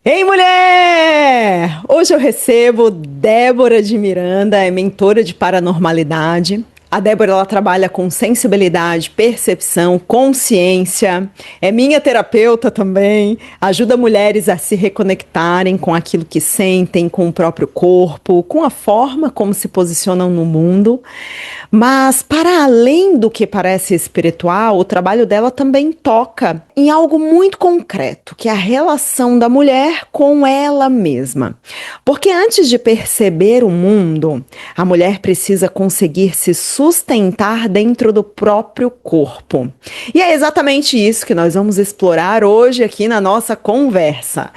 Ei, mulher! Hoje eu recebo Débora de Miranda, é mentora de paranormalidade. A Débora ela trabalha com sensibilidade, percepção, consciência. É minha terapeuta também. Ajuda mulheres a se reconectarem com aquilo que sentem, com o próprio corpo, com a forma como se posicionam no mundo. Mas, para além do que parece espiritual, o trabalho dela também toca em algo muito concreto, que é a relação da mulher com ela mesma. Porque antes de perceber o mundo, a mulher precisa conseguir se sustentar dentro do próprio corpo. E é exatamente isso que nós vamos explorar hoje aqui na nossa conversa,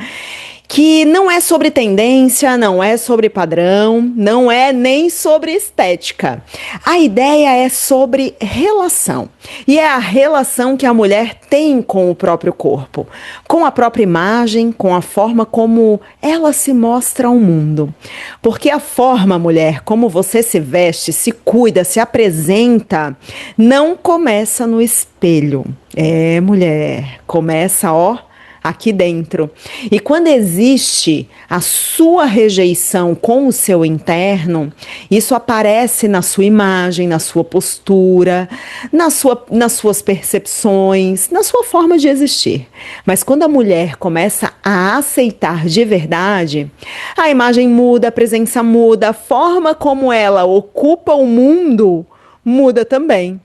que não é sobre tendência, não é sobre padrão, não é nem sobre estética. A ideia é sobre relação. E é a relação que a mulher tem com o próprio corpo, com a própria imagem, com a forma como ela se mostra ao mundo. Porque a forma, mulher, como você se veste, se cuida, se apresenta, não começa no espelho. É, mulher, começa, ó, aqui dentro. E quando existe a sua rejeição com o seu interno, isso aparece na sua imagem, na sua postura, nas suas percepções, na sua forma de existir. Mas quando a mulher começa a aceitar de verdade, a imagem muda, a presença muda, a forma como ela ocupa o mundo muda também.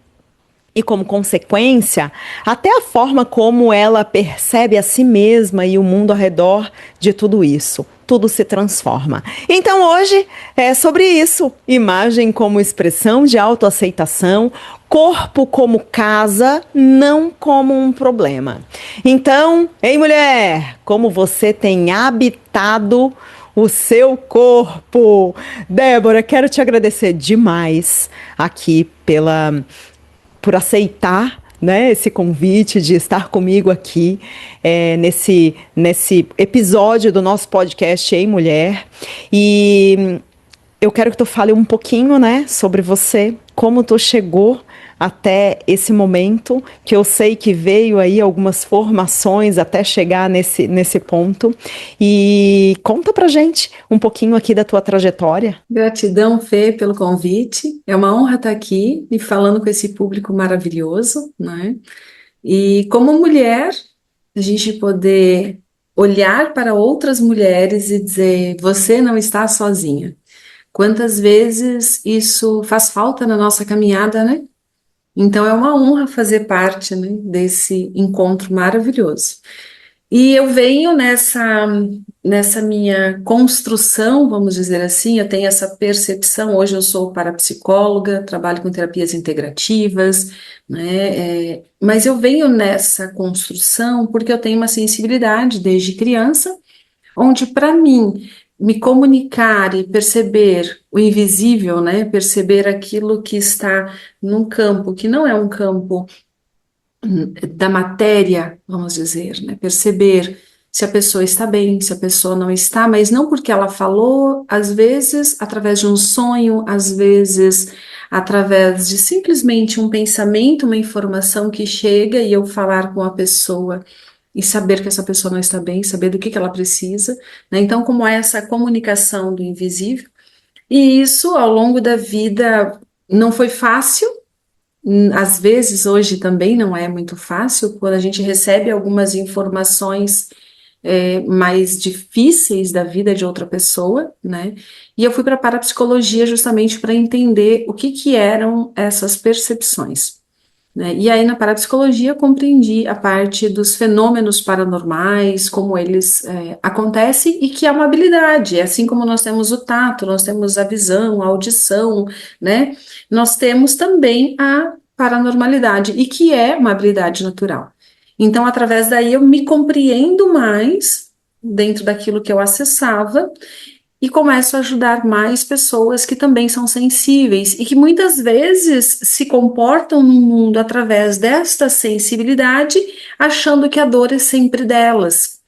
E como consequência, até a forma como ela percebe a si mesma e o mundo ao redor de tudo isso. Tudo se transforma. Então hoje é sobre isso. Imagem como expressão de autoaceitação, corpo como casa, não como um problema. Então, ei mulher, como você tem habitado o seu corpo? Débora, quero te agradecer demais aqui por aceitar, né, esse convite de estar comigo aqui nesse episódio do nosso podcast Ei Mulher. E eu quero que tu fale um pouquinho, né, sobre você, como tu chegou até esse momento, que eu sei que veio aí algumas formações até chegar nesse ponto. E conta pra gente um pouquinho aqui da tua trajetória. Gratidão, Fê, pelo convite. É uma honra estar aqui e falando com esse público maravilhoso, né? E como mulher, a gente poder olhar para outras mulheres e dizer: você não está sozinha. Quantas vezes isso faz falta na nossa caminhada, né? Então é uma honra fazer parte, né, desse encontro maravilhoso. E eu venho nessa minha construção, vamos dizer assim, eu tenho essa percepção. Hoje eu sou parapsicóloga, trabalho com terapias integrativas, né? Mas eu venho nessa construção porque eu tenho uma sensibilidade desde criança, onde para mim me comunicar e perceber o invisível, né? Perceber aquilo que está num campo que não é um campo da matéria, vamos dizer, né? Perceber se a pessoa está bem, se a pessoa não está, mas não porque ela falou, às vezes através de um sonho, às vezes através de simplesmente um pensamento, uma informação que chega e eu falar com a pessoa e saber que essa pessoa não está bem, saber do que ela precisa, né? Então, como é essa comunicação do invisível? E isso, ao longo da vida, não foi fácil. Às vezes, hoje também não é muito fácil, quando a gente recebe algumas informações mais difíceis da vida de outra pessoa, né? E eu fui para a parapsicologia justamente para entender o que eram essas percepções, né? E aí na parapsicologia eu compreendi a parte dos fenômenos paranormais, como eles acontecem e que é uma habilidade, assim como nós temos o tato, nós temos a visão, a audição, né? Nós temos também a paranormalidade e que é uma habilidade natural. Então, através daí eu me compreendo mais dentro daquilo que eu acessava e começo a ajudar mais pessoas que também são sensíveis e que muitas vezes se comportam no mundo através desta sensibilidade, achando que a dor é sempre delas,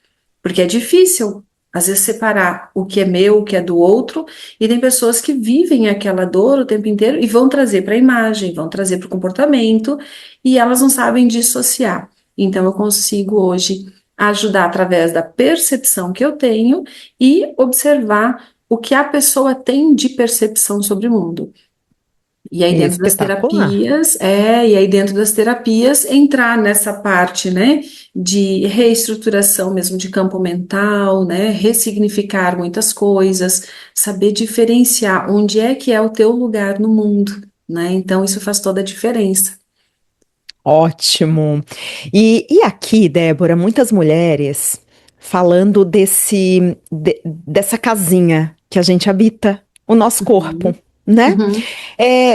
porque é difícil, às vezes, separar o que é meu, o que é do outro, e tem pessoas que vivem aquela dor o tempo inteiro e vão trazer para a imagem, vão trazer para o comportamento, e elas não sabem dissociar. Então, eu consigo hoje a ajudar através da percepção que eu tenho e observar o que a pessoa tem de percepção sobre o mundo. E aí dentro das Espetacular. terapias, e aí dentro das terapias entrar nessa parte, né, de reestruturação mesmo de campo mental, né, ressignificar muitas coisas, saber diferenciar onde é que é o teu lugar no mundo, né? Então isso faz toda a diferença. Ótimo. E aqui, Débora, muitas mulheres falando dessa casinha que a gente habita, o nosso corpo, Uhum, né? uhum,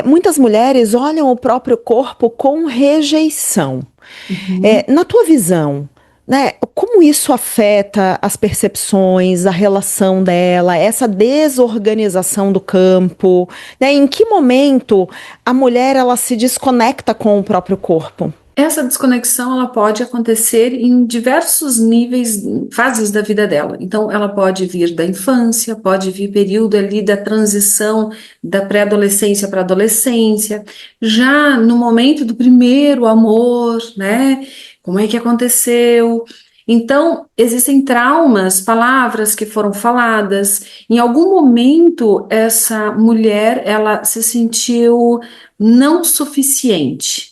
Muitas mulheres olham o próprio corpo com rejeição. uhum. Na tua visão, né, como isso afeta as percepções, a relação dela, essa desorganização do campo, né? Em que momento a mulher ela se desconecta com o próprio corpo? Essa desconexão ela pode acontecer em diversos níveis, fases da vida dela. Então, ela pode vir da infância, pode vir período ali da transição da pré-adolescência para a adolescência, já no momento do primeiro amor, né? Como é que aconteceu? Então, existem traumas, palavras que foram faladas. Em algum momento, essa mulher, ela se sentiu não suficiente.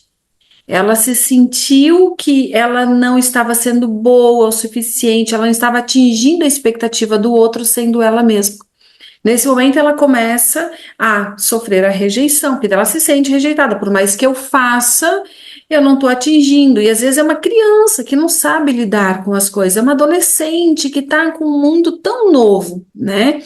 Ela se sentiu que ela não estava sendo boa o suficiente, ela não estava atingindo a expectativa do outro sendo ela mesma. Nesse momento, ela começa a sofrer a rejeição, porque ela se sente rejeitada. Por mais que eu faça, eu não estou atingindo. E às vezes é uma criança que não sabe lidar com as coisas, é uma adolescente que está com um mundo tão novo, né?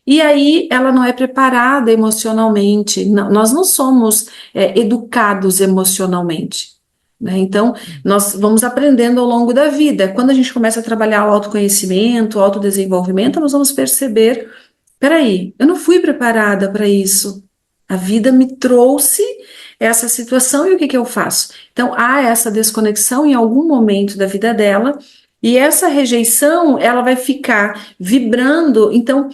E aí ela não é preparada emocionalmente. Nós não somos educados emocionalmente. Né? Então, nós vamos aprendendo ao longo da vida. Quando a gente começa a trabalhar o autoconhecimento, o autodesenvolvimento, nós vamos perceber: peraí, eu não fui preparada para isso. A vida me trouxe essa situação e o que que eu faço? Então, há essa desconexão em algum momento da vida dela, e essa rejeição, ela vai ficar vibrando. Então,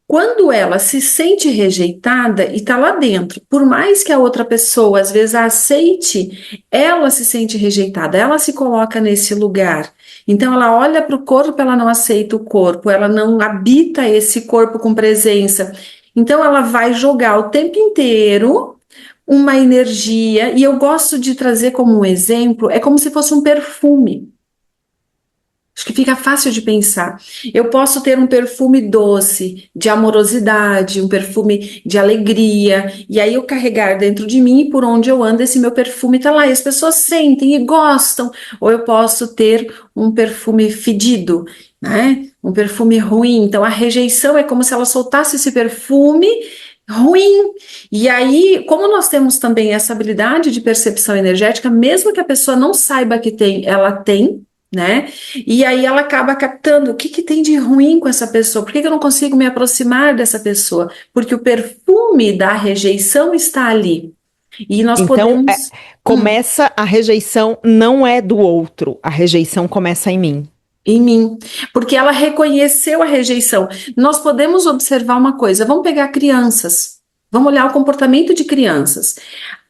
quando ela se sente rejeitada e está lá dentro, por mais que a outra pessoa às vezes a aceite, ela se sente rejeitada, ela se coloca nesse lugar. Então ela olha para o corpo, ela não aceita o corpo, ela não habita esse corpo com presença. Então ela vai jogar o tempo inteiro uma energia, e eu gosto de trazer como um exemplo, é como se fosse um perfume. Acho que fica fácil de pensar. Eu posso ter um perfume doce, de amorosidade, um perfume de alegria, e aí eu carregar dentro de mim, e por onde eu ando, esse meu perfume está lá, e as pessoas sentem e gostam. Ou eu posso ter um perfume fedido, né? Um perfume ruim. Então a rejeição é como se ela soltasse esse perfume ruim. E aí, como nós temos também essa habilidade de percepção energética, mesmo que a pessoa não saiba que tem, ela tem, né? E aí ela acaba captando o que que tem de ruim com essa pessoa, por que que eu não consigo me aproximar dessa pessoa? Porque o perfume da rejeição está ali. E nós Então, podemos. começa a rejeição não é do outro, a rejeição começa em mim. Em mim, porque ela reconheceu a rejeição. Nós podemos observar uma coisa, vamos pegar crianças, vamos olhar o comportamento de crianças.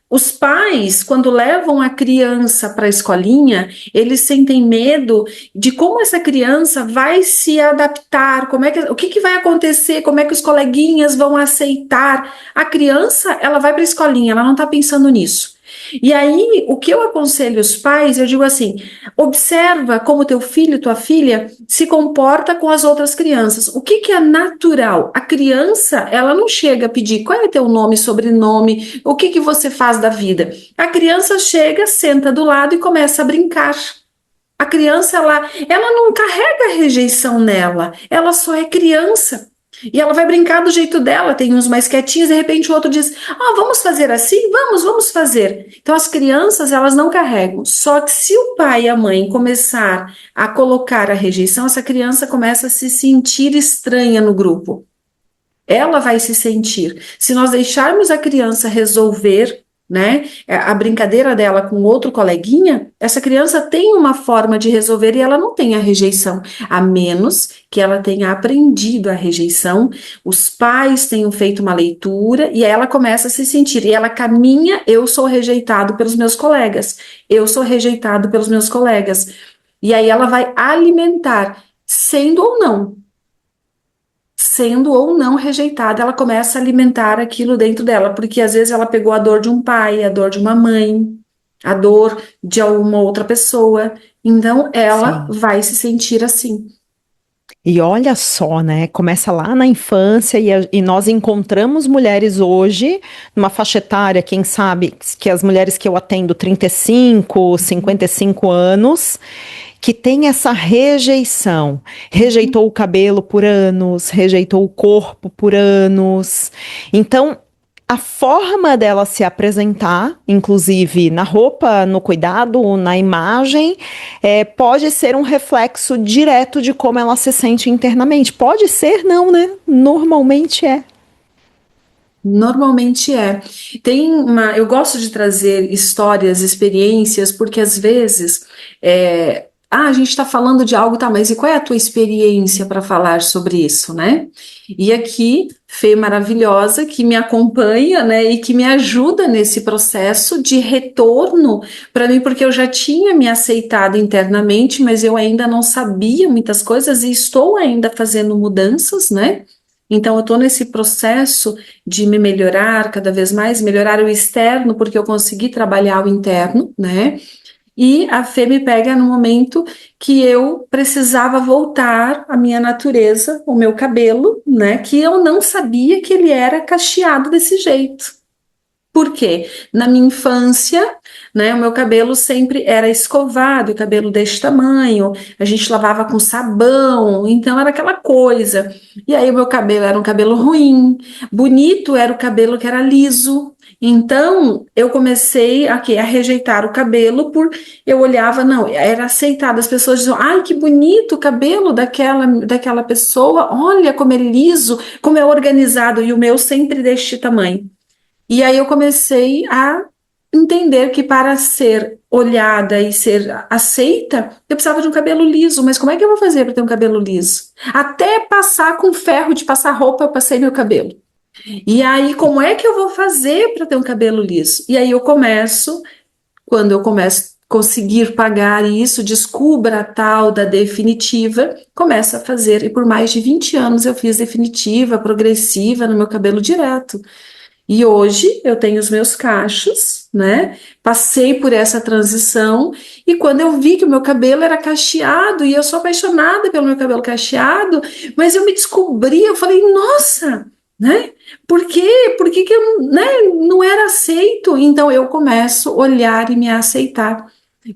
Os pais, quando levam a criança para a escolinha, eles sentem medo de como essa criança vai se adaptar, o que que vai acontecer, como é que os coleguinhas vão aceitar. A criança, ela vai para a escolinha, ela não está pensando nisso. E aí, o que eu aconselho os pais, eu digo assim: observa como teu filho, tua filha se comporta com as outras crianças. O que que é natural? A criança, ela não chega a pedir qual é teu nome, sobrenome, o que que você faz da vida. A criança chega, senta do lado e começa a brincar. A criança, ela não carrega rejeição nela, ela só é criança. E ela vai brincar do jeito dela, tem uns mais quietinhos, de repente o outro diz: ah, vamos fazer assim? Vamos fazer. Então as crianças, elas não carregam. Só que se o pai e a mãe começar a colocar a rejeição, essa criança começa a se sentir estranha no grupo. Ela vai se sentir. Se nós deixarmos a criança resolver, né, a brincadeira dela com outro coleguinha, essa criança tem uma forma de resolver e ela não tem a rejeição, a menos que ela tenha aprendido a rejeição, os pais tenham feito uma leitura e ela começa a se sentir, e ela caminha: eu sou rejeitado pelos meus colegas, eu sou rejeitado pelos meus colegas. E aí ela vai alimentar, sendo ou não rejeitada, ela começa a alimentar aquilo dentro dela, porque às vezes ela pegou a dor de um pai, a dor de uma mãe, a dor de alguma outra pessoa, então ela Sim. vai se sentir assim. E olha só, né? Começa lá na infância e nós encontramos mulheres hoje, numa faixa etária, quem sabe, que as mulheres que eu atendo, 35, 55 anos, que tem essa rejeição. Rejeitou o cabelo por anos, rejeitou o corpo por anos. Então, a forma dela se apresentar, inclusive na roupa, no cuidado, na imagem, pode ser um reflexo direto de como ela se sente internamente. Pode ser, não, né? Normalmente é. Normalmente é. Eu gosto de trazer histórias, experiências, porque às vezes a gente está falando de algo, tá, mas e qual é a tua experiência para falar sobre isso, né? E aqui, Fê maravilhosa, que me acompanha, né, e que me ajuda nesse processo de retorno para mim, porque eu já tinha me aceitado internamente, mas eu ainda não sabia muitas coisas e estou ainda fazendo mudanças, né? Então, eu estou nesse processo de me melhorar cada vez mais, melhorar o externo, porque eu consegui trabalhar o interno, né? E a Fê me pega no momento que eu precisava voltar à minha natureza, o meu cabelo, né? Que eu não sabia que ele era cacheado desse jeito. Por quê? Na minha infância, né, o meu cabelo sempre era escovado, o cabelo deste tamanho, a gente lavava com sabão, então era aquela coisa. E aí o meu cabelo era um cabelo ruim, bonito era o cabelo que era liso. Então eu comecei aqui a rejeitar o cabelo por eu olhava, não, era aceitado. As pessoas diziam, ai, que bonito o cabelo daquela pessoa, olha como é liso, como é organizado, e o meu sempre deste tamanho. E aí eu comecei a entender que para ser olhada e ser aceita, eu precisava de um cabelo liso. Mas como é que eu vou fazer para ter um cabelo liso? Até passar com ferro de passar roupa, eu passei meu cabelo. E aí, como é que eu vou fazer para ter um cabelo liso? E aí quando eu começo a conseguir pagar isso, descubra a tal da definitiva, começo a fazer. E por mais de 20 anos eu fiz definitiva, progressiva no meu cabelo direto. E hoje eu tenho os meus cachos, né? Passei por essa transição e quando eu vi que o meu cabelo era cacheado e eu sou apaixonada pelo meu cabelo cacheado, mas eu me descobri, eu falei, nossa, né? Por quê? Por que que eu, né, não era aceito? Então eu começo a olhar e me aceitar.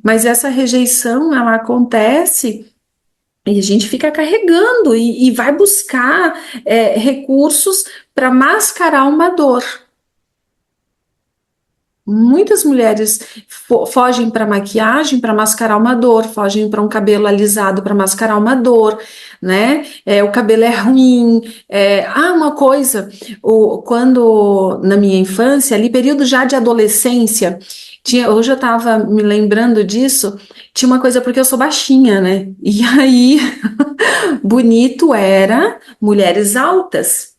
Mas essa rejeição, ela acontece e a gente fica carregando e vai buscar recursos para mascarar uma dor. Muitas mulheres fogem para maquiagem para mascarar uma dor, fogem para um cabelo alisado para mascarar uma dor, né? O cabelo é ruim. Uma coisa, quando na minha infância, ali, período já de adolescência, hoje eu estava me lembrando disso, tinha uma coisa, porque eu sou baixinha, né? E aí, bonito era mulheres altas.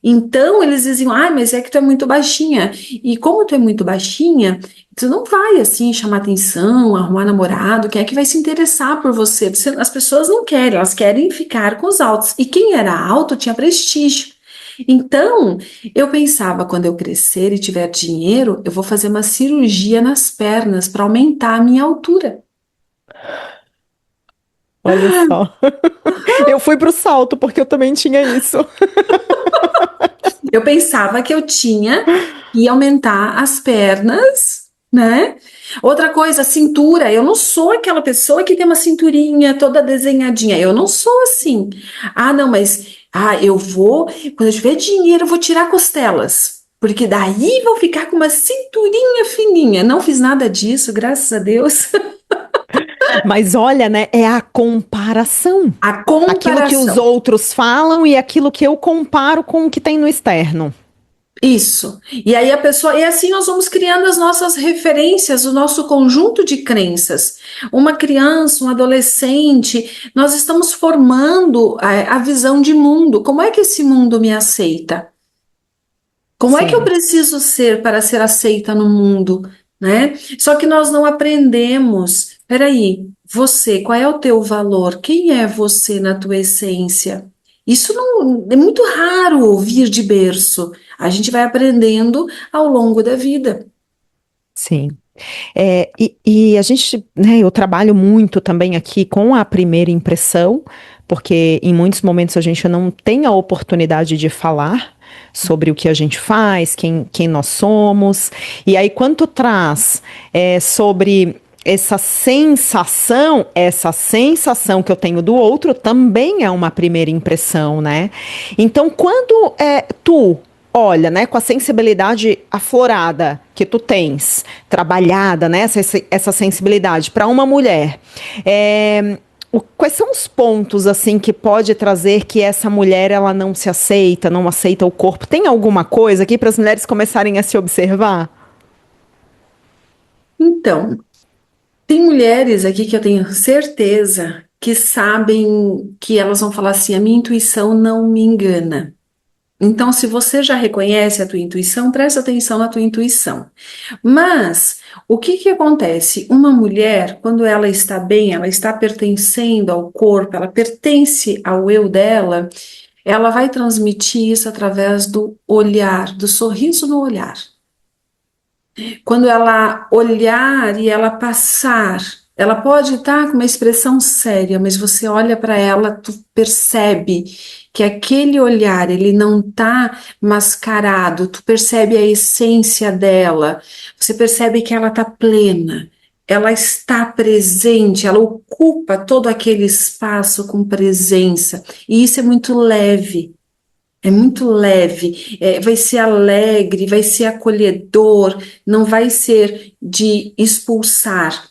Então eles diziam, mas é que tu é muito baixinha. E como tu é muito baixinha, tu não vai assim chamar atenção, arrumar namorado, quem é que vai se interessar por você? As pessoas não querem, elas querem ficar com os altos. E quem era alto tinha prestígio. Então, eu pensava, quando eu crescer e tiver dinheiro, eu vou fazer uma cirurgia nas pernas para aumentar a minha altura. Olha só. Eu fui pro salto porque eu também tinha isso. Eu pensava que eu tinha que aumentar as pernas, né? Outra coisa, cintura. Eu não sou aquela pessoa que tem uma cinturinha toda desenhadinha. Eu não sou assim. Não, mas eu vou, quando eu tiver dinheiro, eu vou tirar costelas. Porque daí vou ficar com uma cinturinha fininha. Não fiz nada disso, graças a Deus. Mas olha, né? É a comparação. A Aquilo que os comparação. outros falam e aquilo que eu comparo com o que tem no externo. Isso. E aí e assim nós vamos criando as nossas referências, o nosso conjunto de crenças. Uma criança, um adolescente, nós estamos formando a visão de mundo. Como é que esse mundo me aceita? Como é que eu Sim. preciso ser para ser aceita no mundo, né? Só que nós não aprendemos. Peraí, Você, qual é o teu valor? Quem é você na tua essência? Isso não é muito raro ouvir de berço. A gente vai aprendendo ao longo da vida. Sim. E a gente, né, eu trabalho muito também aqui com a primeira impressão, porque em muitos momentos a gente não tem a oportunidade de falar sobre o que a gente faz, quem nós somos. E aí, quando tu traz sobre essa sensação que eu tenho do outro também é uma primeira impressão, né? Então, quando tu olha, né, com a sensibilidade aflorada que tu tens, trabalhada, né, essa sensibilidade para uma mulher, quais são os pontos assim que pode trazer que essa mulher ela não se aceita, não aceita o corpo? Tem alguma coisa aqui para as mulheres começarem a se observar? Então, tem mulheres aqui que eu tenho certeza que sabem que elas vão falar assim: a minha intuição não me engana. Então, se você já reconhece a tua intuição, presta atenção na tua intuição. Mas o que que acontece? Uma mulher, quando ela está bem, ela está pertencendo ao corpo, ela pertence ao eu dela, ela vai transmitir isso através do olhar, do sorriso no olhar. Quando ela olhar e ela passar, ela pode estar com uma expressão séria, mas você olha para ela, tu percebe que aquele olhar, ele não está mascarado, tu percebe a essência dela, você percebe que ela está plena, ela está presente, ela ocupa todo aquele espaço com presença, e isso é muito leve. É muito leve, vai ser alegre, vai ser acolhedor, não vai ser de expulsar.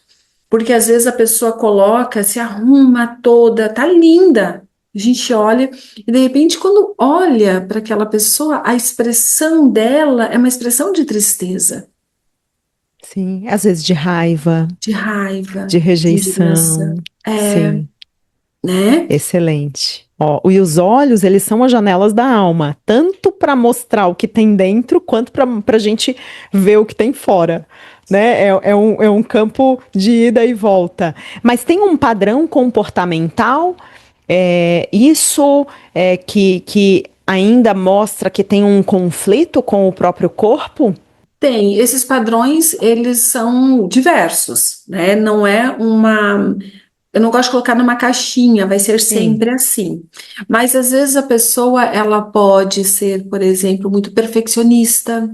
Porque às vezes a pessoa coloca, se arruma toda, tá linda. A gente olha e de repente, quando olha para aquela pessoa, a expressão dela é uma expressão de tristeza, Sim, às vezes de raiva, de raiva, de de indignação. rejeição. É, Sim, né? excelente. Ó, e os olhos, eles são as janelas da alma, tanto para mostrar o que tem dentro, quanto para a gente ver o que tem fora. Né? É um campo de ida e volta. Mas tem um padrão comportamental, isso que ainda mostra que tem um conflito com o próprio corpo? Tem, esses padrões, eles são diversos, né? Não é uma. Eu não gosto de colocar numa caixinha, vai ser Sim. sempre assim. Mas às vezes a pessoa, ela pode ser, por exemplo, muito perfeccionista,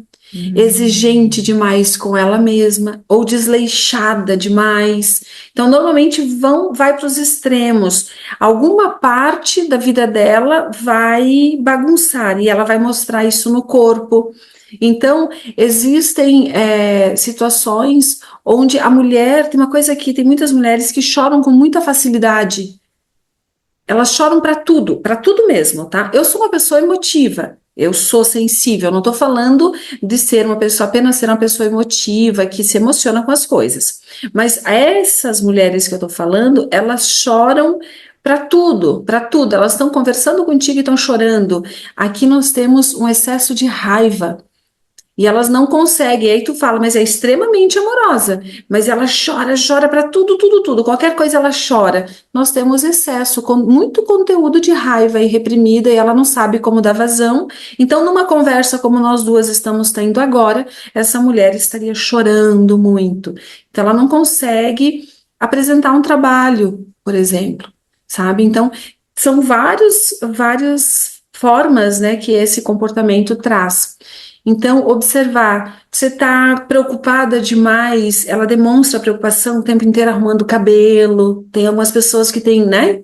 exigente Hum. demais com ela mesma, ou desleixada demais. Então, normalmente vai para os extremos. Alguma parte da vida dela vai bagunçar e ela vai mostrar isso no corpo. Então, existem situações onde a mulher, tem uma coisa que tem muitas mulheres que choram com muita facilidade. Elas choram para tudo mesmo, tá? Eu sou uma pessoa emotiva, eu sou sensível, não tô falando de ser uma pessoa, apenas ser uma pessoa emotiva, que se emociona com as coisas. Mas essas mulheres que eu tô falando, elas choram para tudo. Elas estão conversando contigo e estão chorando. Aqui nós temos um excesso de raiva. E elas não conseguem. E aí tu fala, mas é extremamente amorosa. Mas ela chora, chora para tudo, tudo, tudo. Qualquer coisa ela chora. Nós temos excesso, com muito conteúdo de raiva e reprimida, e ela não sabe como dar vazão. Então, numa conversa como nós duas estamos tendo agora, essa mulher estaria chorando muito. Então, ela não consegue apresentar um trabalho, por exemplo, sabe? Então, são várias formas, né, que esse comportamento traz. Então, observar, você está preocupada demais, ela demonstra preocupação o tempo inteiro arrumando o cabelo. Tem algumas pessoas que têm, né?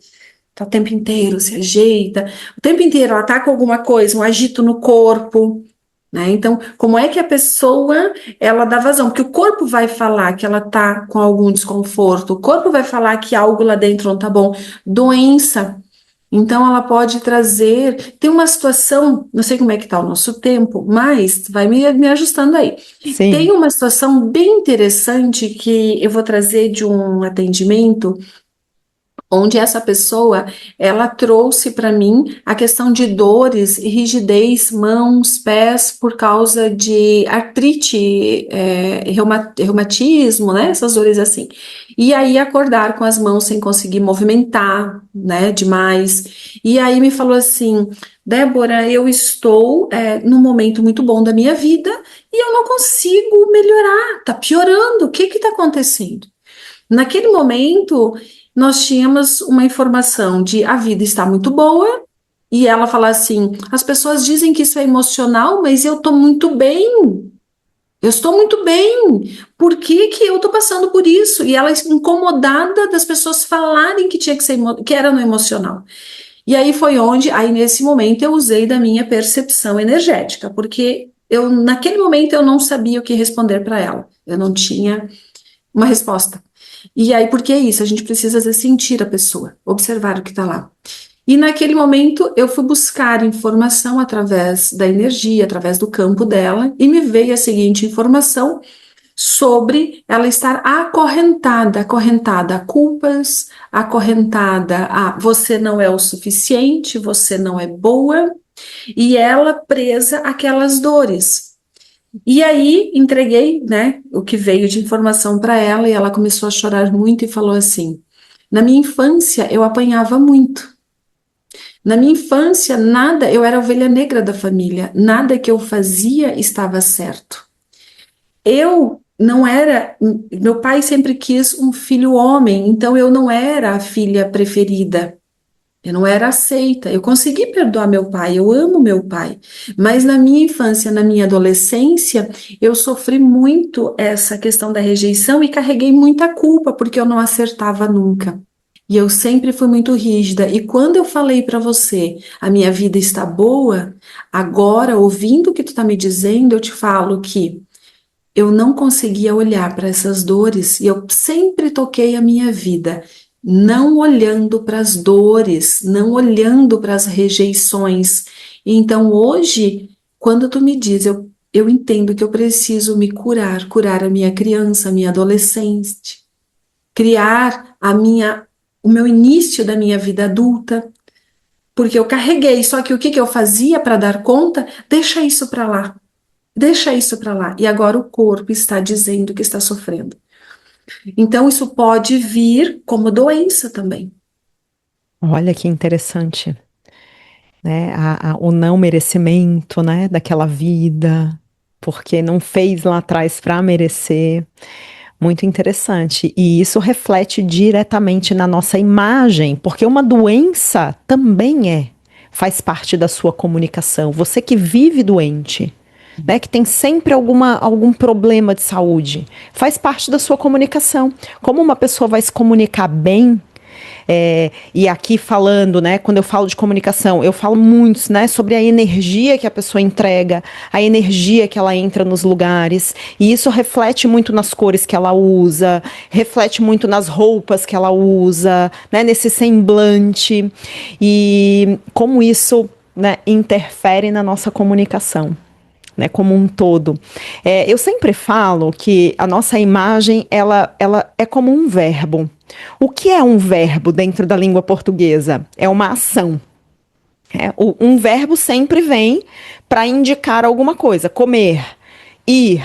Tá o tempo inteiro, se ajeita. O tempo inteiro ela tá com alguma coisa, um agito no corpo, né? Então, como é que a pessoa, ela dá vazão? Porque o corpo vai falar que ela tá com algum desconforto, o corpo vai falar que algo lá dentro não tá bom. Doença. Então, ela pode trazer. Tem uma situação, não sei como é que está o nosso tempo, mas vai me ajustando aí. Tem Sim. uma situação bem interessante que eu vou trazer de um atendimento onde essa pessoa, ela trouxe para mim a questão de dores e rigidez, mãos, pés, por causa de artrite, reumatismo, né, essas dores assim. E aí acordar com as mãos sem conseguir movimentar, né, demais. E aí me falou assim, Débora, eu estou num momento muito bom da minha vida e eu não consigo melhorar, tá piorando, o que que tá acontecendo? Naquele momento, nós tínhamos uma informação de a vida está muito boa, e ela fala assim: as pessoas dizem que isso é emocional, mas eu estou muito bem. Eu estou muito bem. Por que que eu estou passando por isso? E ela incomodada das pessoas falarem que tinha que ser que era no emocional. E aí foi onde, aí nesse momento eu usei da minha percepção energética, porque eu naquele momento eu não sabia o que responder para ela. Eu não tinha uma resposta. E aí, por que isso? A gente precisa às vezes, sentir a pessoa, observar o que está lá. E naquele momento eu fui buscar informação através da energia, através do campo dela, e me veio a seguinte informação sobre ela estar acorrentada a culpas, acorrentada a você não é o suficiente, você não é boa, e ela presa àquelas dores. E aí entreguei, né, o que veio de informação para ela e ela começou a chorar muito e falou assim: na minha infância eu apanhava muito. Na minha infância nada, eu era a ovelha negra da família, nada que eu fazia estava certo. Eu não era, meu pai sempre quis um filho homem, então eu não era a filha preferida. Eu não era aceita. Eu consegui perdoar meu pai, eu amo meu pai. Mas na minha infância, na minha adolescência, eu sofri muito essa questão da rejeição e carreguei muita culpa porque eu não acertava nunca. E eu sempre fui muito rígida. E quando eu falei para você, a minha vida está boa, agora, ouvindo o que tu está me dizendo, eu te falo que eu não conseguia olhar para essas dores e eu sempre toquei a minha vida, não olhando para as dores, não olhando para as rejeições. Então hoje, quando tu me diz, eu entendo que eu preciso me curar, curar a minha criança, a minha adolescente, criar o meu início da minha vida adulta, porque eu carreguei, só que o que que eu fazia para dar conta? Deixa isso para lá. Deixa isso para lá. E agora o corpo está dizendo que está sofrendo. Então, isso pode vir como doença também. Olha que interessante, né? O não merecimento, né, daquela vida, porque não fez lá atrás para merecer. Muito interessante. E isso reflete diretamente na nossa imagem, porque uma doença também faz parte da sua comunicação. Você que vive doente, né, que tem sempre algum problema de saúde, faz parte da sua comunicação. Como uma pessoa vai se comunicar bem, e aqui falando, né, quando eu falo de comunicação, eu falo muito, né, sobre a energia que a pessoa entrega, a energia que ela entra nos lugares, e isso reflete muito nas cores que ela usa, reflete muito nas roupas que ela usa, né, nesse semblante, e como isso, né, interfere na nossa comunicação, né, como um todo. Eu sempre falo que a nossa imagem, ela é como um verbo. O que é um verbo dentro da língua portuguesa? É uma ação. Um verbo sempre vem para indicar alguma coisa. Comer, ir,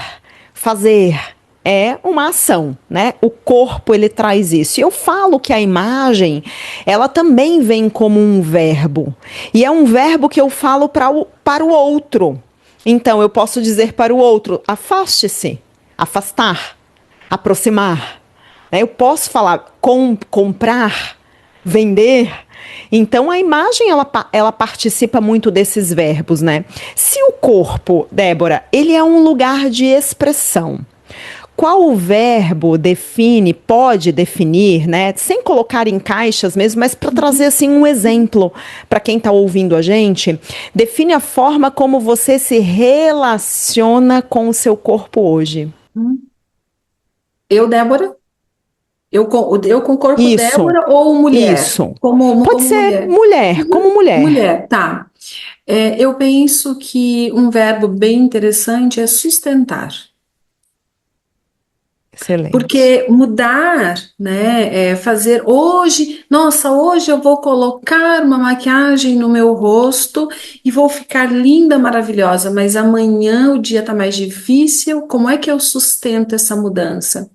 fazer. É uma ação, né? O corpo, ele traz isso. E eu falo que a imagem, ela também vem como um verbo. E é um verbo que eu falo para o outro. Então, eu posso dizer para o outro, afaste-se, afastar, aproximar. Eu posso falar comprar, vender. Então, a imagem, ela participa muito desses verbos, né? Se o corpo, Débora, ele é um lugar de expressão, qual o verbo pode definir, né? Sem colocar em caixas mesmo, mas para trazer assim um exemplo para quem está ouvindo a gente, define a forma como você se relaciona com o seu corpo hoje. Eu, Débora? Eu com o corpo Isso, Débora ou mulher? isso. Pode Como ser mulher? mulher, como Uhum. mulher. Mulher, tá. Eu penso que um verbo bem interessante é sustentar. Excelente. Porque mudar, né, fazer hoje, nossa, hoje eu vou colocar uma maquiagem no meu rosto e vou ficar linda, maravilhosa, mas amanhã o dia está mais difícil, como é que eu sustento essa mudança?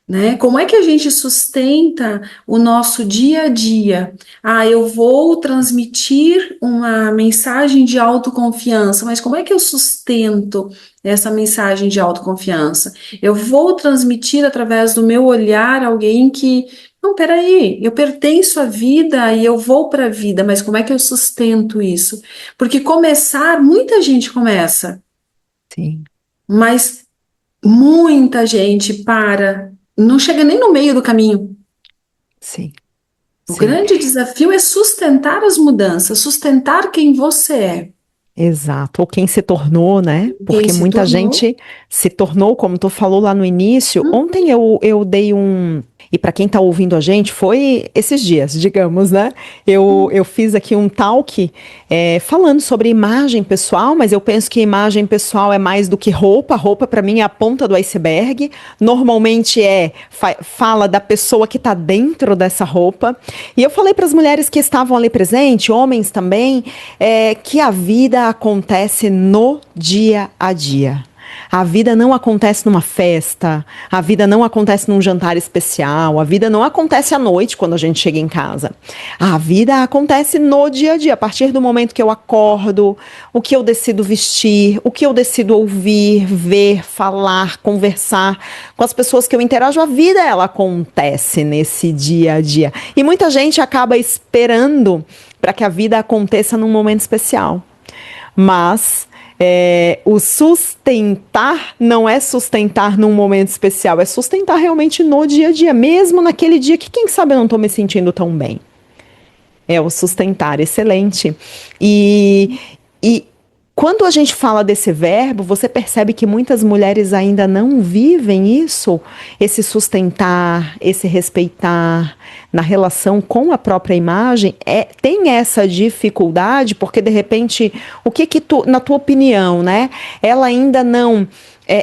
Né? Como é que a gente sustenta o nosso dia a dia? Ah, eu vou transmitir uma mensagem de autoconfiança, mas como é que eu sustento essa mensagem de autoconfiança? Eu vou transmitir através do meu olhar alguém que, não, peraí, eu pertenço à vida e eu vou para a vida, mas como é que eu sustento isso? Porque começar, muita gente começa, Sim, mas muita gente para, não chega nem no meio do caminho. sim, O sim. grande desafio é sustentar as mudanças, sustentar quem você é, Exato, ou quem se tornou, né? quem Porque se muita tornou. gente se tornou, como tu falou lá no início. Ontem eu dei um. E para quem tá ouvindo a gente, foi esses dias, digamos, né? Eu fiz aqui um talk falando sobre imagem pessoal, mas eu penso que imagem pessoal é mais do que roupa. Roupa, para mim, é a ponta do iceberg. Normalmente fala da pessoa que tá dentro dessa roupa. E eu falei para as mulheres que estavam ali presentes, homens também, que a vida acontece no dia a dia. A vida não acontece numa festa, a vida não acontece num jantar especial, a vida não acontece à noite quando a gente chega em casa. A vida acontece no dia a dia, a partir do momento que eu acordo, o que eu decido vestir, o que eu decido ouvir, ver, falar, conversar com as pessoas que eu interajo, a vida ela acontece nesse dia a dia. E muita gente acaba esperando para que a vida aconteça num momento especial. Mas o sustentar não é sustentar num momento especial, é sustentar realmente no dia a dia, mesmo naquele dia que, quem sabe, eu não estou me sentindo tão bem. É o sustentar, excelente. E quando a gente fala desse verbo, você percebe que muitas mulheres ainda não vivem isso, esse sustentar, esse respeitar na relação com a própria imagem, tem essa dificuldade, porque de repente, o que tu, na tua opinião, né? Ela ainda não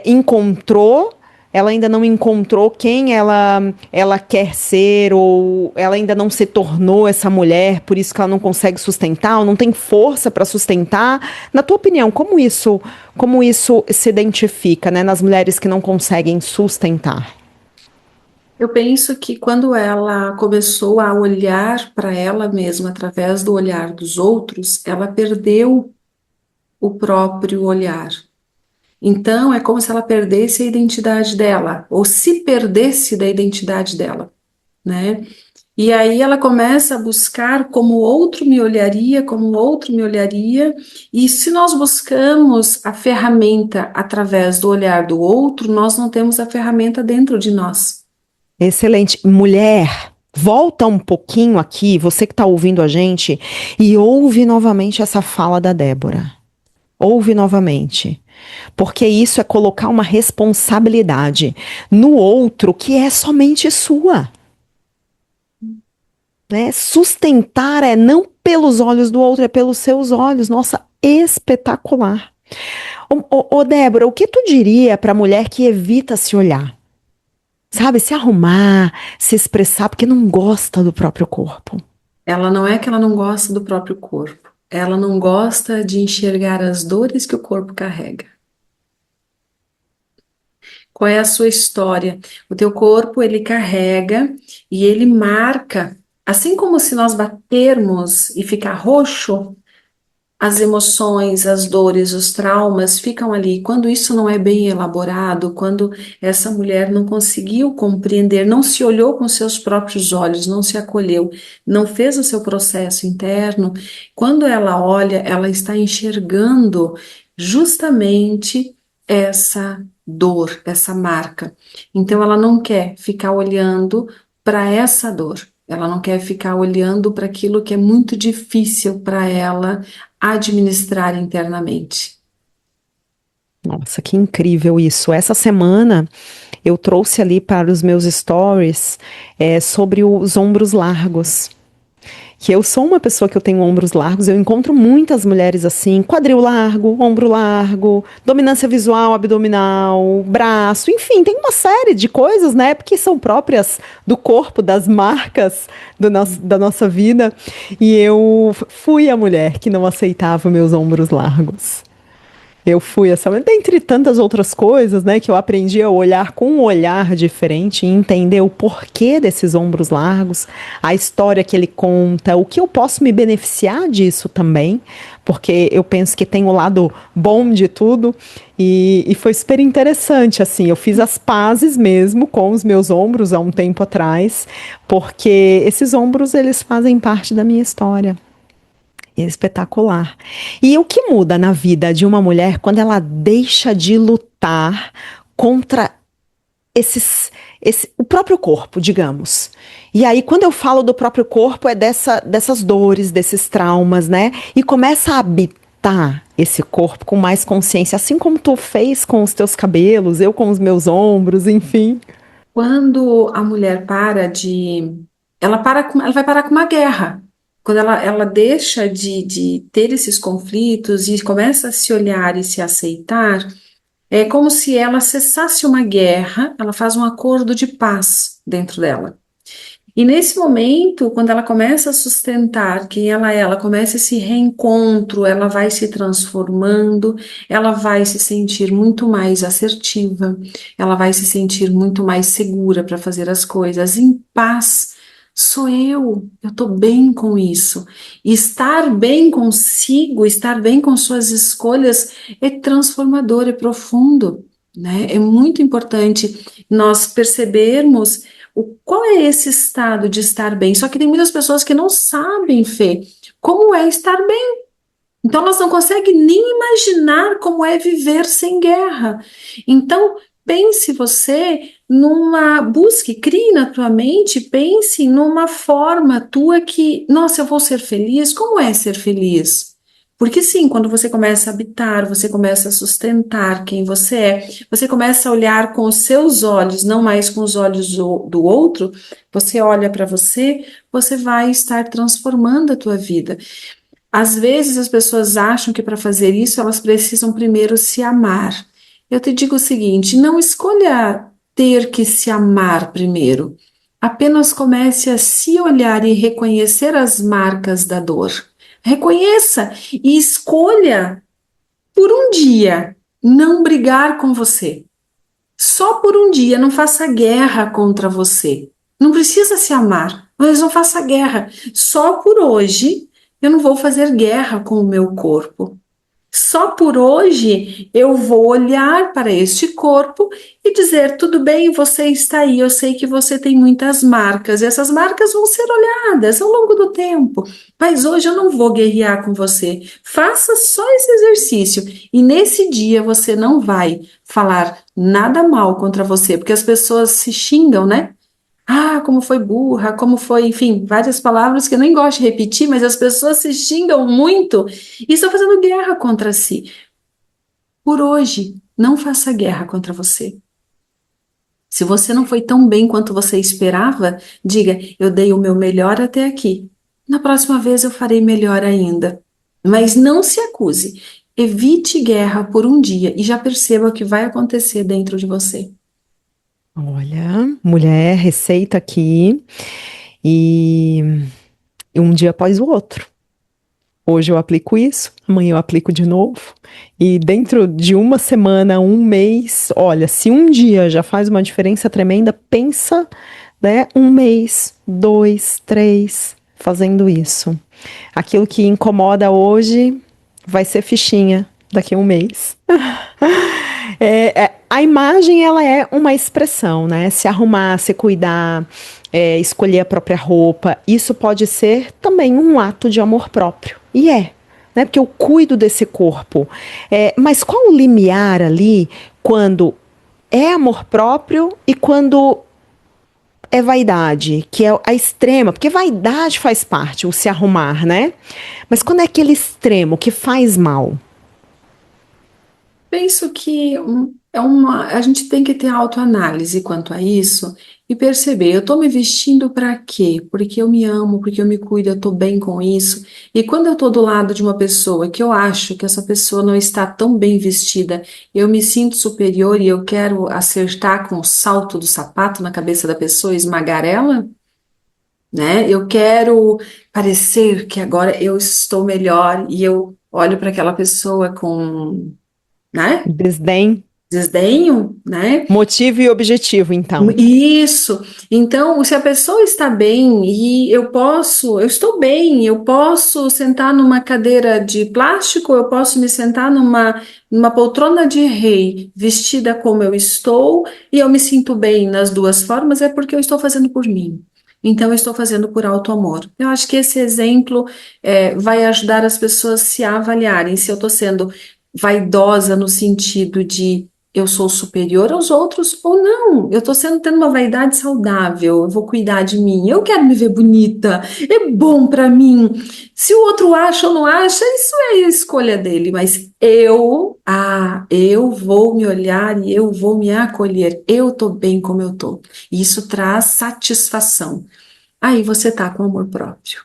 encontrou, ela ainda não encontrou quem ela quer ser, ou ela ainda não se tornou essa mulher, por isso que ela não consegue sustentar, ou não tem força para sustentar. Na tua opinião, como isso se identifica, né, nas mulheres que não conseguem sustentar? Eu penso que quando ela começou a olhar para ela mesma através do olhar dos outros, ela perdeu o próprio olhar. Então, é como se ela perdesse a identidade dela, ou se perdesse da identidade dela, né? E aí ela começa a buscar como o outro me olharia, como o outro me olharia, e se nós buscamos a ferramenta através do olhar do outro, nós não temos a ferramenta dentro de nós. Excelente. Mulher, volta um pouquinho aqui, você que está ouvindo a gente, e ouve novamente essa fala da Débora. Ouve novamente. Porque isso é colocar uma responsabilidade no outro que é somente sua. Né? Sustentar é não pelos olhos do outro, é pelos seus olhos. Nossa, espetacular. Ô, Débora, o que tu diria para a mulher que evita se olhar? Sabe, se arrumar, se expressar, porque não gosta do próprio corpo. Ela não é que ela não gosta do próprio corpo, ela não gosta de enxergar as dores que o corpo carrega. Qual é a sua história? O teu corpo, ele carrega e ele marca, assim como se nós batermos e ficar roxo, as emoções, as dores, os traumas ficam ali. Quando isso não é bem elaborado, quando essa mulher não conseguiu compreender, não se olhou com seus próprios olhos, não se acolheu, não fez o seu processo interno, quando ela olha, ela está enxergando justamente essa dor, essa marca. Então ela não quer ficar olhando para essa dor. Ela não quer ficar olhando para aquilo que é muito difícil para ela administrar internamente. Nossa, que incrível isso. Essa semana eu trouxe ali para os meus stories sobre os ombros largos. que eu sou uma pessoa que eu tenho ombros largos, eu encontro muitas mulheres assim, quadril largo, ombro largo, dominância visual, abdominal, braço, enfim, tem uma série de coisas, né, porque são próprias do corpo, das marcas da nossa vida, e eu fui a mulher que não aceitava meus ombros largos. Eu fui essa, dentre tantas outras coisas, né, que eu aprendi a olhar com um olhar diferente e entender o porquê desses ombros largos, a história que ele conta, o que eu posso me beneficiar disso também, porque eu penso que tem o lado bom de tudo e foi super interessante, assim, eu fiz as pazes mesmo com os meus ombros há um tempo atrás, porque esses ombros, eles fazem parte da minha história. Espetacular. E o que muda na vida de uma mulher quando ela deixa de lutar contra o próprio corpo, digamos. E aí, quando eu falo do próprio corpo, é dessas dores, desses traumas, né? E começa a habitar esse corpo com mais consciência, assim como tu fez com os teus cabelos, eu com os meus ombros, enfim. Quando a mulher ela vai parar com uma guerra. Quando ela deixa de ter esses conflitos e começa a se olhar e se aceitar, é como se ela cessasse uma guerra, ela faz um acordo de paz dentro dela. E nesse momento, quando ela começa a sustentar quem ela começa esse reencontro, ela vai se transformando, ela vai se sentir muito mais assertiva, ela vai se sentir muito mais segura para fazer as coisas em paz. Sou eu estou bem com isso. E estar bem consigo, estar bem com suas escolhas é transformador, é profundo, né? É muito importante nós percebermos qual é esse estado de estar bem? Só que tem muitas pessoas que não sabem, Fê, como é estar bem. Então elas não conseguem nem imaginar como é viver sem guerra. Então pense você crie na tua mente, pense numa forma tua que, nossa, eu vou ser feliz. Como é ser feliz? Porque sim, quando você começa a habitar, você começa a sustentar quem você é, você começa a olhar com os seus olhos, não mais com os olhos do outro, você olha para você, você vai estar transformando a tua vida. Às vezes as pessoas acham que para fazer isso elas precisam primeiro se amar. Eu te digo o seguinte: não escolha ter que se amar primeiro. Apenas comece a se olhar e reconhecer as marcas da dor. Reconheça e escolha por um dia não brigar com você. Só por um dia, não faça guerra contra você. Não precisa se amar, mas não faça guerra. Só por hoje eu não vou fazer guerra com o meu corpo. Só por hoje eu vou olhar para este corpo e dizer: tudo bem, você está aí, eu sei que você tem muitas marcas, e essas marcas vão ser olhadas ao longo do tempo, mas hoje eu não vou guerrear com você. Faça só esse exercício e nesse dia você não vai falar nada mal contra você, porque as pessoas se xingam, né? Ah, como foi burra, como foi, enfim, várias palavras que eu nem gosto de repetir, mas as pessoas se xingam muito e estão fazendo guerra contra si. Por hoje, não faça guerra contra você. Se você não foi tão bem quanto você esperava, diga: eu dei o meu melhor até aqui. Na próxima vez eu farei melhor ainda. Mas não se acuse. Evite guerra por um dia e já perceba o que vai acontecer dentro de você. Olha, mulher, receita aqui e um dia após o outro. Hoje eu aplico isso, amanhã eu aplico de novo. E dentro de uma semana, um mês, olha, se um dia já faz uma diferença tremenda, pensa, né, um mês, dois, três, fazendo isso. Aquilo que incomoda hoje vai ser fichinha daqui a um mês. A imagem, ela é uma expressão, né? Se arrumar, se cuidar, escolher a própria roupa, isso pode ser também um ato de amor próprio. E né? Porque eu cuido desse corpo. Mas qual o limiar ali quando é amor próprio e quando é vaidade, que é a extrema, porque vaidade faz parte, o se arrumar, né? Mas quando é aquele extremo que faz mal? Penso que a gente tem que ter autoanálise quanto a isso e perceber, eu estou me vestindo para quê? Porque eu me amo, porque eu me cuido, eu estou bem com isso. E quando eu estou do lado de uma pessoa que eu acho que essa pessoa não está tão bem vestida, eu me sinto superior e eu quero acertar com o salto do sapato na cabeça da pessoa e esmagar ela, né? Eu quero parecer que agora eu estou melhor e eu olho para aquela pessoa com, né? Desdém, Desdenho, né? motivo e objetivo, então. Isso. Então, se a pessoa está bem e eu estou bem, eu posso sentar numa cadeira de plástico, eu posso me sentar numa poltrona de rei, vestida como eu estou, e eu me sinto bem nas duas formas, é porque eu estou fazendo por mim. Então, eu estou fazendo por alto amor. Eu acho que esse exemplo vai ajudar as pessoas a se avaliarem se eu estou sendo vaidosa no sentido de eu sou superior aos outros ou não. Eu estou tendo uma vaidade saudável, eu vou cuidar de mim, eu quero me ver bonita, é bom para mim. Se o outro acha ou não acha, isso é a escolha dele, mas eu vou me olhar e eu vou me acolher. Eu estou bem como eu estou. Isso traz satisfação. Aí você tá com amor próprio.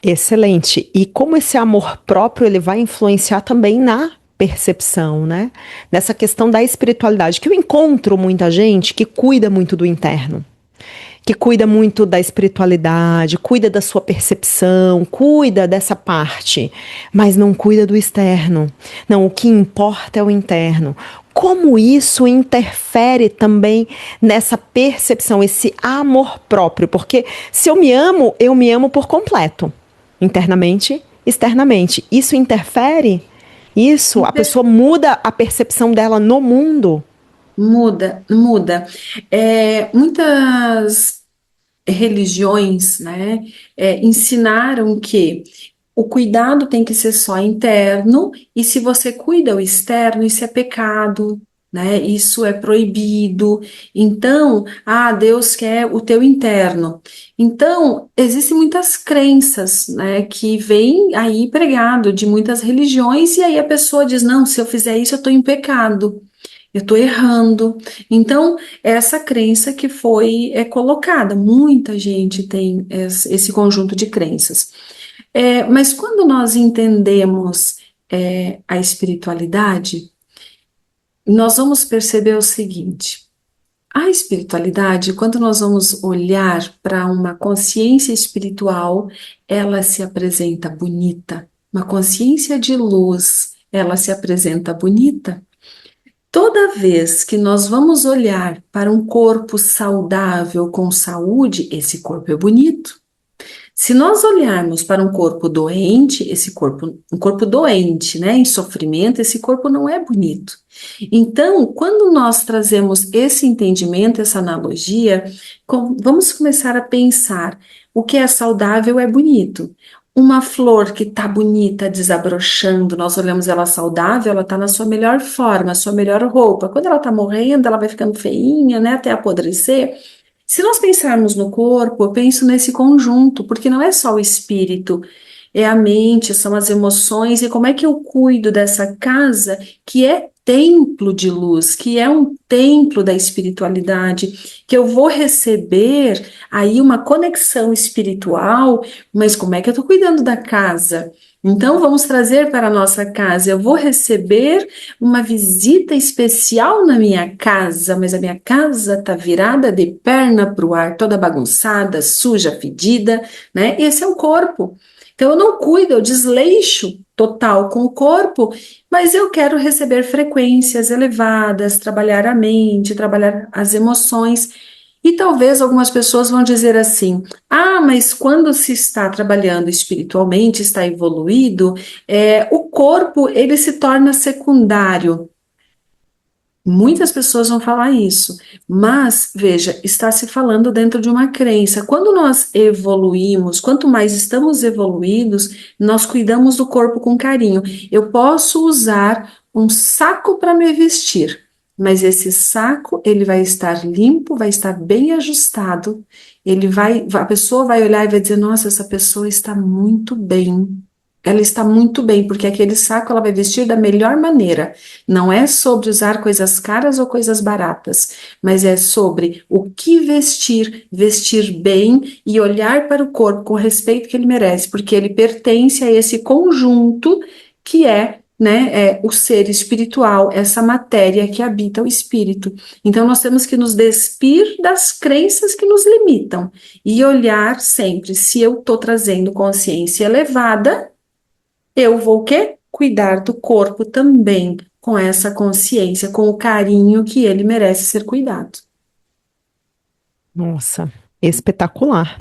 Excelente. E como esse amor próprio ele vai influenciar também na percepção, né? Nessa questão da espiritualidade, que eu encontro muita gente que cuida muito do interno, que cuida muito da espiritualidade, cuida da sua percepção, cuida dessa parte, mas não cuida do externo. Não, o que importa é o interno. Como isso interfere também nessa percepção, esse amor próprio? Porque se eu me amo por completo, internamente, externamente. Isso interfere? Isso, a pessoa muda a percepção dela no mundo. Muda, muda. Muitas religiões, né, ensinaram que o cuidado tem que ser só interno, e se você cuida o externo, isso é pecado, né? Isso é proibido. Então, Deus quer o teu interno. Então, existem muitas crenças, né, que vêm aí pregado de muitas religiões, e aí a pessoa diz: não, se eu fizer isso, eu estou em pecado. Eu estou errando. Então, essa crença que foi colocada, muita gente tem esse conjunto de crenças. Mas quando nós entendemos a espiritualidade, nós vamos perceber o seguinte: a espiritualidade, quando nós vamos olhar para uma consciência espiritual, ela se apresenta bonita. Uma consciência de luz, ela se apresenta bonita. Toda vez que nós vamos olhar para um corpo saudável, com saúde, esse corpo é bonito. Se nós olharmos para um corpo doente, um corpo doente, né, em sofrimento, esse corpo não é bonito. Então, quando nós trazemos esse entendimento, essa analogia, vamos começar a pensar: o que é saudável é bonito. Uma flor que está bonita, desabrochando, nós olhamos ela saudável, ela está na sua melhor forma, sua melhor roupa. Quando ela está morrendo, ela vai ficando feinha, né, até apodrecer. Se nós pensarmos no corpo, eu penso nesse conjunto, porque não é só o espírito, é a mente, são as emoções, e como é que eu cuido dessa casa que é templo de luz, que é um templo da espiritualidade, que eu vou receber aí uma conexão espiritual, mas como é que eu estou cuidando da casa? Então, vamos trazer para a nossa casa. Eu vou receber uma visita especial na minha casa, mas a minha casa está virada de perna para o ar, toda bagunçada, suja, fedida, né? Esse é o corpo. Então eu não cuido, eu desleixo total com o corpo, mas eu quero receber frequências elevadas, trabalhar a mente, trabalhar as emoções. E talvez algumas pessoas vão dizer assim: mas quando se está trabalhando espiritualmente, está evoluído, o corpo ele se torna secundário. Muitas pessoas vão falar isso, mas veja, está se falando dentro de uma crença. Quando nós evoluímos, quanto mais estamos evoluídos, nós cuidamos do corpo com carinho. Eu posso usar um saco para me vestir, mas esse saco ele vai estar limpo, vai estar bem ajustado. A pessoa vai olhar e vai dizer: nossa, essa pessoa está muito bem. ela está muito bem, porque aquele saco ela vai vestir da melhor maneira. Não é sobre usar coisas caras ou coisas baratas, mas é sobre o que vestir, vestir bem e olhar para o corpo com o respeito que ele merece, porque ele pertence a esse conjunto que é, né, o ser espiritual, essa matéria que habita o espírito. Então nós temos que nos despir das crenças que nos limitam e olhar sempre se eu estou trazendo consciência elevada, eu vou o quê? Cuidar do corpo também, com essa consciência, com o carinho que ele merece ser cuidado. Nossa, espetacular.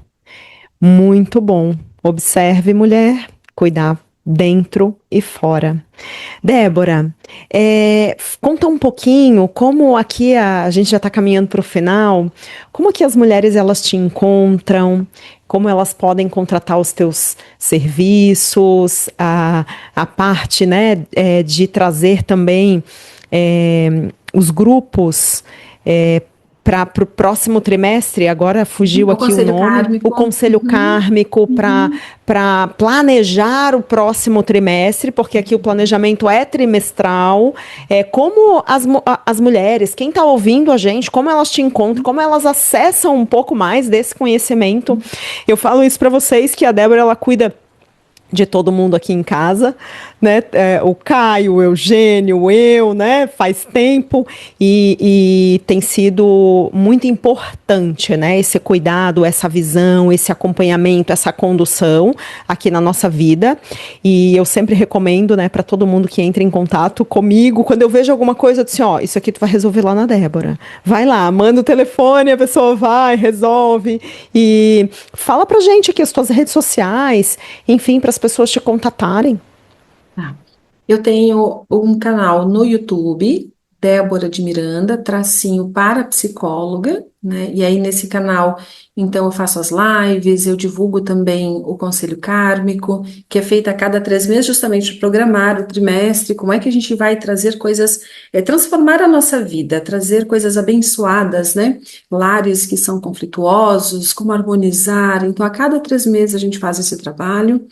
Muito bom. Observe, mulher, cuidar dentro e fora. Débora, conta um pouquinho como aqui a gente já está caminhando para o final, como que as mulheres elas te encontram, como elas podem contratar os teus serviços, a parte, né, de trazer também os grupos para o próximo trimestre, agora fugiu O aqui o conselho nome, o kármico. Conselho Uhum, Kármico, uhum. para planejar o próximo trimestre, porque aqui o planejamento é trimestral. Como as mulheres, quem está ouvindo a gente, como elas te encontram, como elas acessam um pouco mais desse conhecimento. Eu falo isso para vocês, que a Débora, ela cuida de todo mundo aqui em casa, né? O Caio, o Eugênio, eu, né? Faz tempo e tem sido muito importante, né? Esse cuidado, essa visão, esse acompanhamento, essa condução aqui na nossa vida. E eu sempre recomendo, né, para todo mundo que entre em contato comigo, quando eu vejo alguma coisa, eu disse, ó, isso aqui tu vai resolver lá na Débora. Vai lá, manda o telefone, a pessoa vai, resolve e fala pra gente aqui as tuas redes sociais, enfim, para as pessoas te contatarem. Tá. Eu tenho um canal no YouTube, Débora de Miranda, tracinho para psicóloga, né? E aí nesse canal, então eu faço as lives, eu divulgo também o Conselho Kármico, que é feito a cada 3 meses, justamente para programar o trimestre, como é que a gente vai trazer coisas, transformar a nossa vida, trazer coisas abençoadas, né? Lares que são conflituosos, como harmonizar. Então, a cada 3 meses a gente faz esse trabalho.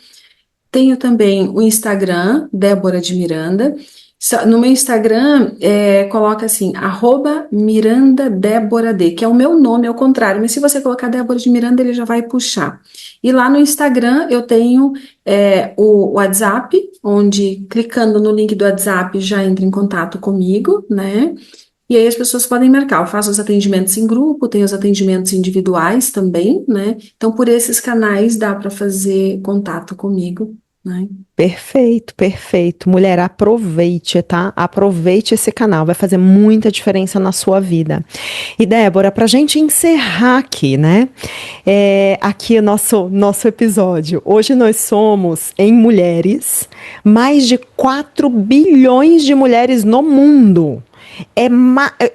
Tenho também o Instagram, Débora de Miranda. No meu Instagram, coloca assim, @Miranda Débora D, que é o meu nome, ao contrário, mas se você colocar Débora de Miranda, ele já vai puxar. E lá no Instagram eu tenho o WhatsApp, onde clicando no link do WhatsApp já entra em contato comigo, né? E aí as pessoas podem marcar. Eu faço os atendimentos em grupo, tenho os atendimentos individuais também, né? Então, por esses canais dá para fazer contato comigo, né? Perfeito, perfeito. Mulher, aproveite, tá? Aproveite esse canal, vai fazer muita diferença na sua vida. E Débora, pra gente encerrar aqui, né? Aqui o nosso episódio. Hoje nós somos, em mulheres, mais de 4 bilhões de mulheres no mundo.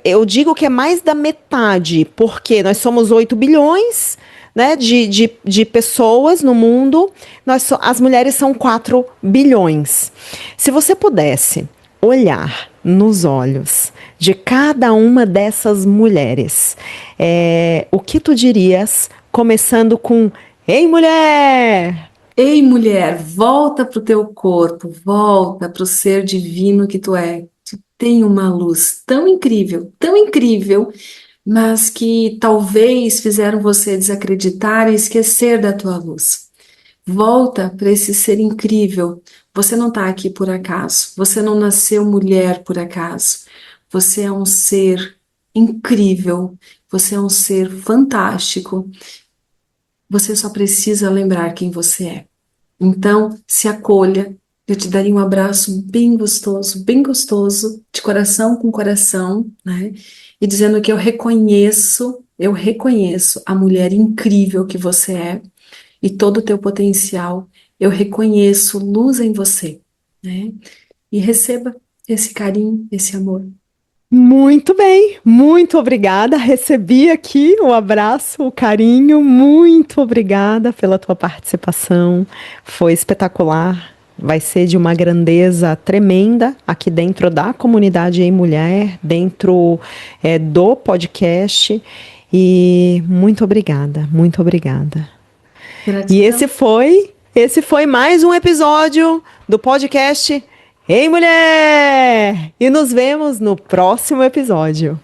Eu digo que é mais da metade, porque nós somos 8 bilhões, né, de pessoas no mundo, as mulheres são 4 bilhões. Se você pudesse olhar nos olhos de cada uma dessas mulheres, o que tu dirias, começando com Ei, mulher! Ei, mulher, volta para o teu corpo, volta para o ser divino que tu é. Tu tem uma luz tão incrível, mas que talvez fizeram você desacreditar e esquecer da tua luz. Volta para esse ser incrível. Você não está aqui por acaso. Você não nasceu mulher por acaso. Você é um ser incrível. Você é um ser fantástico. Você só precisa lembrar quem você é. Então, se acolha. Eu te daria um abraço bem gostoso, de coração com coração, né? E dizendo que eu reconheço a mulher incrível que você é e todo o teu potencial. Eu reconheço luz em você, né? E receba esse carinho, esse amor. Muito bem, muito obrigada. Recebi aqui o abraço, o carinho. Muito obrigada pela tua participação. Foi espetacular. Vai ser de uma grandeza tremenda aqui dentro da comunidade Em Mulher, dentro do podcast. E muito obrigada, muito obrigada. E esse Gratidão. foi Esse foi mais um episódio do podcast Ei Mulher! E nos vemos no próximo episódio.